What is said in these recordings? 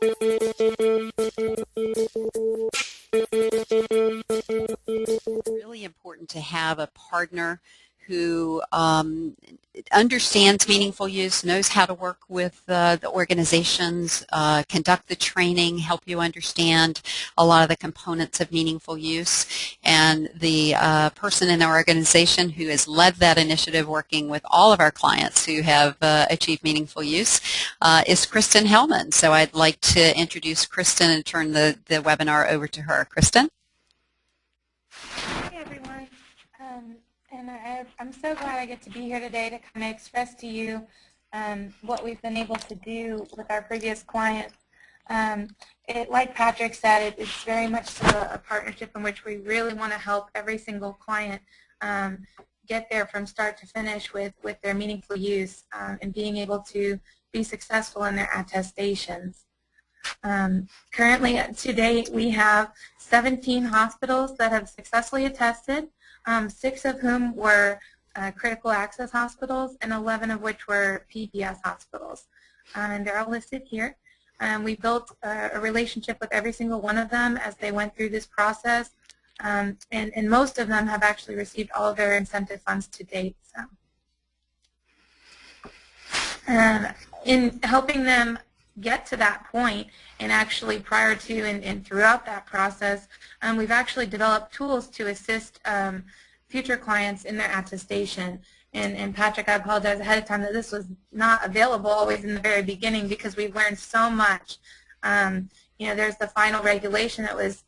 Really important to have a partner who understands meaningful use, knows how to work with the organizations, conduct the training, help you understand a lot of the components of meaningful use. And the person in our organization who has led that initiative working with all of our clients who have achieved meaningful use is Christen Hellman. So I'd like to introduce Christen and turn the webinar over to her. Christen? Hey everyone, and I'm so glad I get to be here today to kind of express to you what we've been able to do with our previous clients. Like Patrick said, it's very much so a partnership in which we really want to help every single client get there from start to finish with their meaningful use and being able to be successful in their attestations. Currently, to date, we have 17 hospitals that have successfully attested, 6 of whom were critical access hospitals and 11 of which were PPS hospitals. And they're all listed here. We built a relationship with every single one of them as they went through this process, and most of them have actually received all of their incentive funds to date. So. In helping them get to that point, and actually prior to and throughout that process, we've actually developed tools to assist future clients in their attestation. And Patrick, I apologize ahead of time that this was not available always in the very beginning because we've learned so much. There's the final regulation that was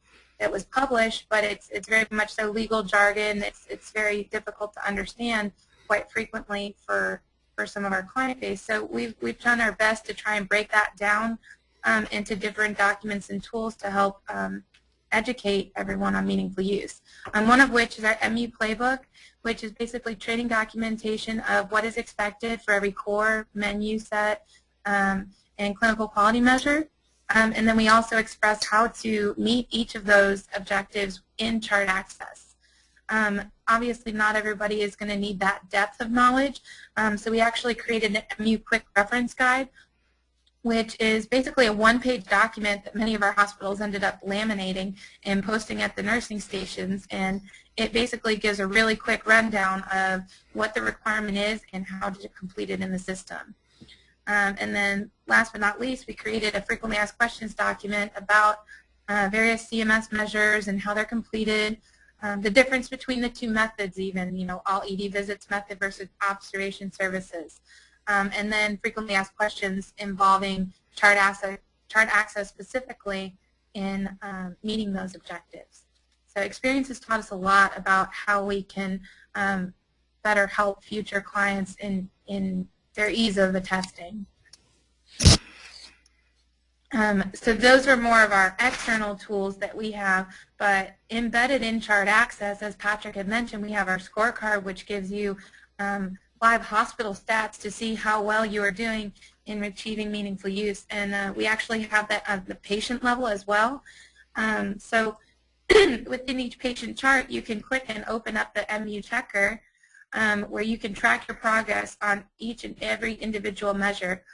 published, but it's very much so legal jargon. It's very difficult to understand quite frequently for some of our client base. So we've done our best to try and break that down into different documents and tools to help educate everyone on meaningful use. One of which is our MU playbook, which is basically training documentation of what is expected for every core, menu set, and clinical quality measure. And then we also express how to meet each of those objectives in chart access. Obviously, not everybody is going to need that depth of knowledge, so we actually created an MU quick reference guide, which is basically a one-page document that many of our hospitals ended up laminating and posting at the nursing stations, and it basically gives a really quick rundown of what the requirement is and how to complete it in the system. And then last but not least, we created a frequently asked questions document about various CMS measures and how they're completed, the difference between the two methods even, all ED visits method versus observation services. And then frequently asked questions involving chart access specifically in meeting those objectives. So experience has taught us a lot about how we can better help future clients in their ease of attesting. So those are more of our external tools that we have, but embedded in chart access, as Patrick had mentioned, we have our scorecard, which gives you live hospital stats to see how well you are doing in achieving meaningful use. And we actually have that at the patient level as well. So within each patient chart, you can click and open up the MU checker where you can track your progress on each and every individual measure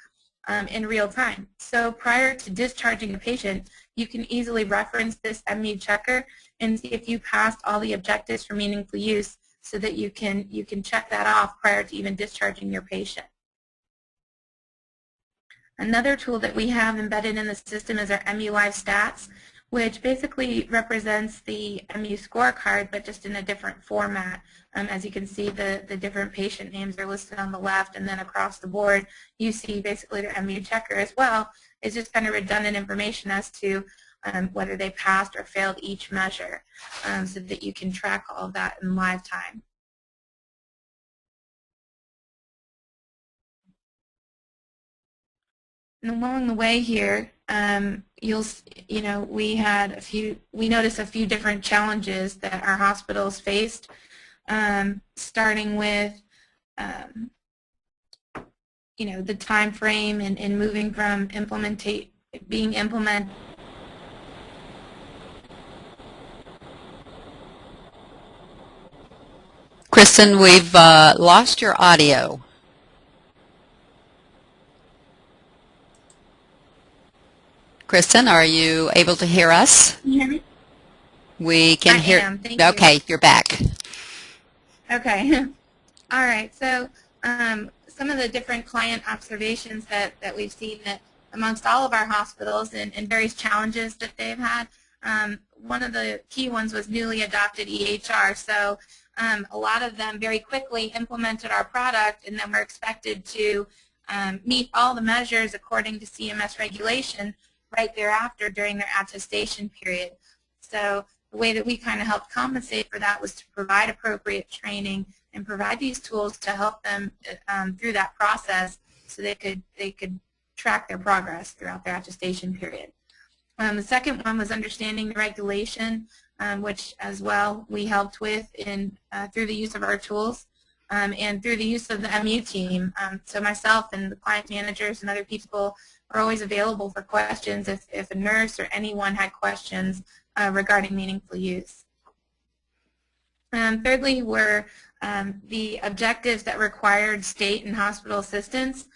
in real time. So prior to discharging a patient, you can easily reference this MU checker and see if you passed all the objectives for meaningful use, so that you can check that off prior to even discharging your patient. Another tool that we have embedded in the system is our MU Live Stats, which basically represents the MU scorecard, but just in a different format. As you can see, the different patient names are listed on the left, and then across the board, you see basically the MU checker as well. It's just kind of redundant information as to whether they passed or failed each measure, so that you can track all of that in live time. And along the way here, we noticed a few different challenges that our hospitals faced, starting with the time frame and moving from being implemented. Christen, we've lost your audio. Kristen, are you able to hear us? Can you hear me? We can hear. I am. Thank you. Okay, you're back. Okay. All right. So some of the different client observations that we've seen that amongst all of our hospitals and various challenges that they've had, one of the key ones was newly adopted EHR. So a lot of them very quickly implemented our product, and then were expected to meet all the measures according to CMS regulation right thereafter during their attestation period. So the way that we kind of helped compensate for that was to provide appropriate training and provide these tools to help them through that process so they could track their progress throughout their attestation period. The second one was understanding the regulation, which as well we helped with through the use of our tools and through the use of the MU team. So myself and the client managers and other people are always available for questions if a nurse or anyone had questions regarding meaningful use. Thirdly were the objectives that required state and hospital assistance.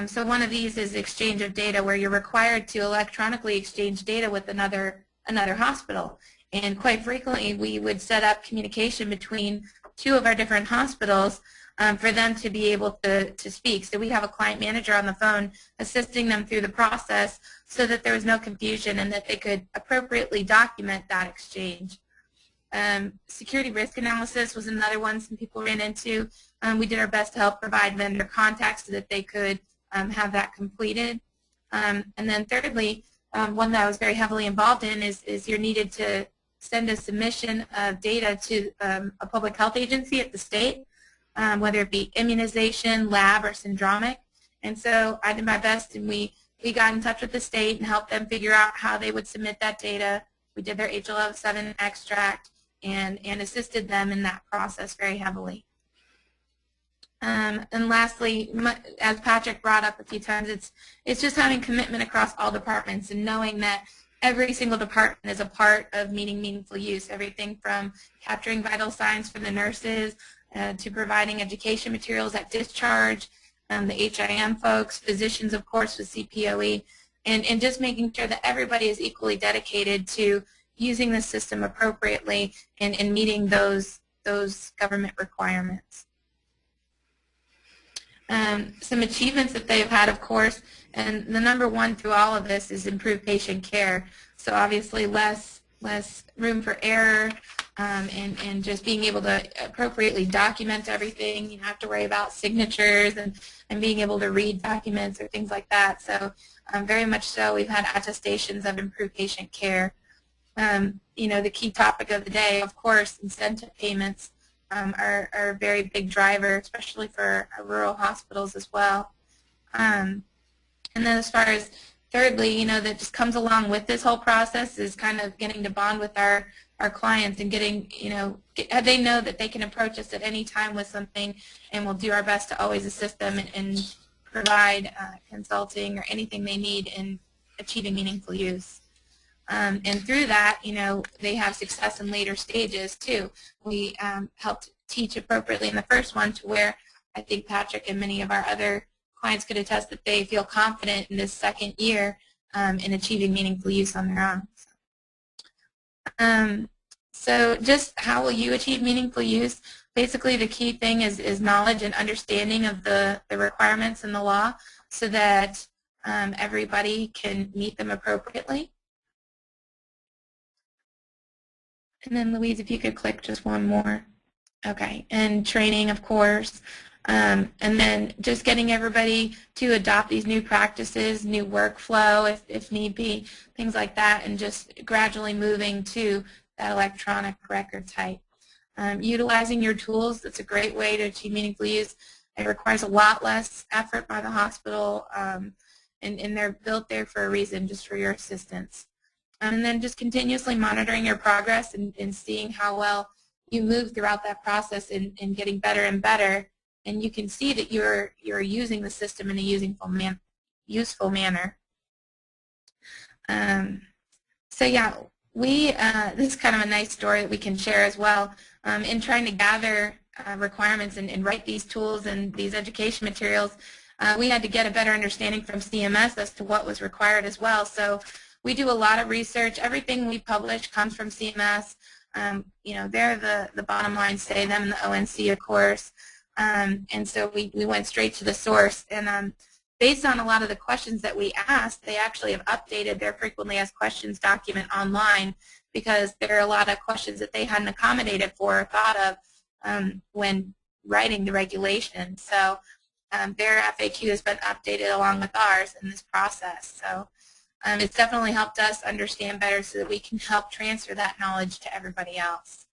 So one of these is exchange of data, where you're required to electronically exchange data with another hospital. And quite frequently we would set up communication between two of our different hospitals for them to be able to speak. So we have a client manager on the phone assisting them through the process so that there was no confusion and that they could appropriately document that exchange. Security risk analysis was another one some people ran into. We did our best to help provide vendor contacts so that they could have that completed. And then thirdly, one that I was very heavily involved in is you're needed to send a submission of data to a public health agency at the state, whether it be immunization, lab, or syndromic. And so I did my best, and we got in touch with the state and helped them figure out how they would submit that data. We did their HL7 extract and assisted them in that process very heavily. And lastly, as Patrick brought up a few times, it's just having commitment across all departments and knowing that every single department is a part of meeting meaningful use, everything from capturing vital signs for the nurses to providing education materials at discharge, the HIM folks, physicians, of course, with CPOE, and just making sure that everybody is equally dedicated to using the system appropriately and meeting those government requirements. Some achievements that they've had, of course, and the number one through all of this is improved patient care. So obviously less room for error and just being able to appropriately document everything. You don't have to worry about signatures and being able to read documents or things like that. So very much so we've had attestations of improved patient care. You know, the key topic of the day, of course, incentive payments are a very big driver, especially for rural hospitals as well. And then as far as thirdly, you know, that just comes along with this whole process is kind of getting to bond with our clients and getting, you know, they know that they can approach us at any time with something, and we'll do our best to always assist them and provide consulting or anything they need in achieving meaningful use. And through that, you know, they have success in later stages too. We helped teach appropriately in the first one to where I think Patrick and many of our other clients could attest that they feel confident in this second year in achieving meaningful use on their own. So just how will you achieve meaningful use? Basically the key thing is knowledge and understanding of the requirements in the law so that everybody can meet them appropriately. And then Louise, if you could click just one more. Okay, and training, of course. And then just getting everybody to adopt these new practices, new workflow if need be, things like that, and just gradually moving to that electronic record type. Utilizing your tools, that's a great way to achieve meaningful use. It requires a lot less effort by the hospital, and they're built there for a reason, just for your assistance. And then just continuously monitoring your progress and seeing how well you move throughout that process and getting better and better. And you can see that you're using the system in a useful manner. So yeah, this is kind of a nice story that we can share as well. In trying to gather requirements and write these tools and these education materials, we had to get a better understanding from CMS as to what was required as well. So we do a lot of research. Everything we publish comes from CMS. You know, they're the bottom line say, them and the ONC, of course. And so we went straight to the source. And based on a lot of the questions that we asked, they actually have updated their frequently asked questions document online, because there are a lot of questions that they hadn't accommodated for or thought of when writing the regulation. So their FAQ has been updated along with ours in this process. So it's definitely helped us understand better so that we can help transfer that knowledge to everybody else.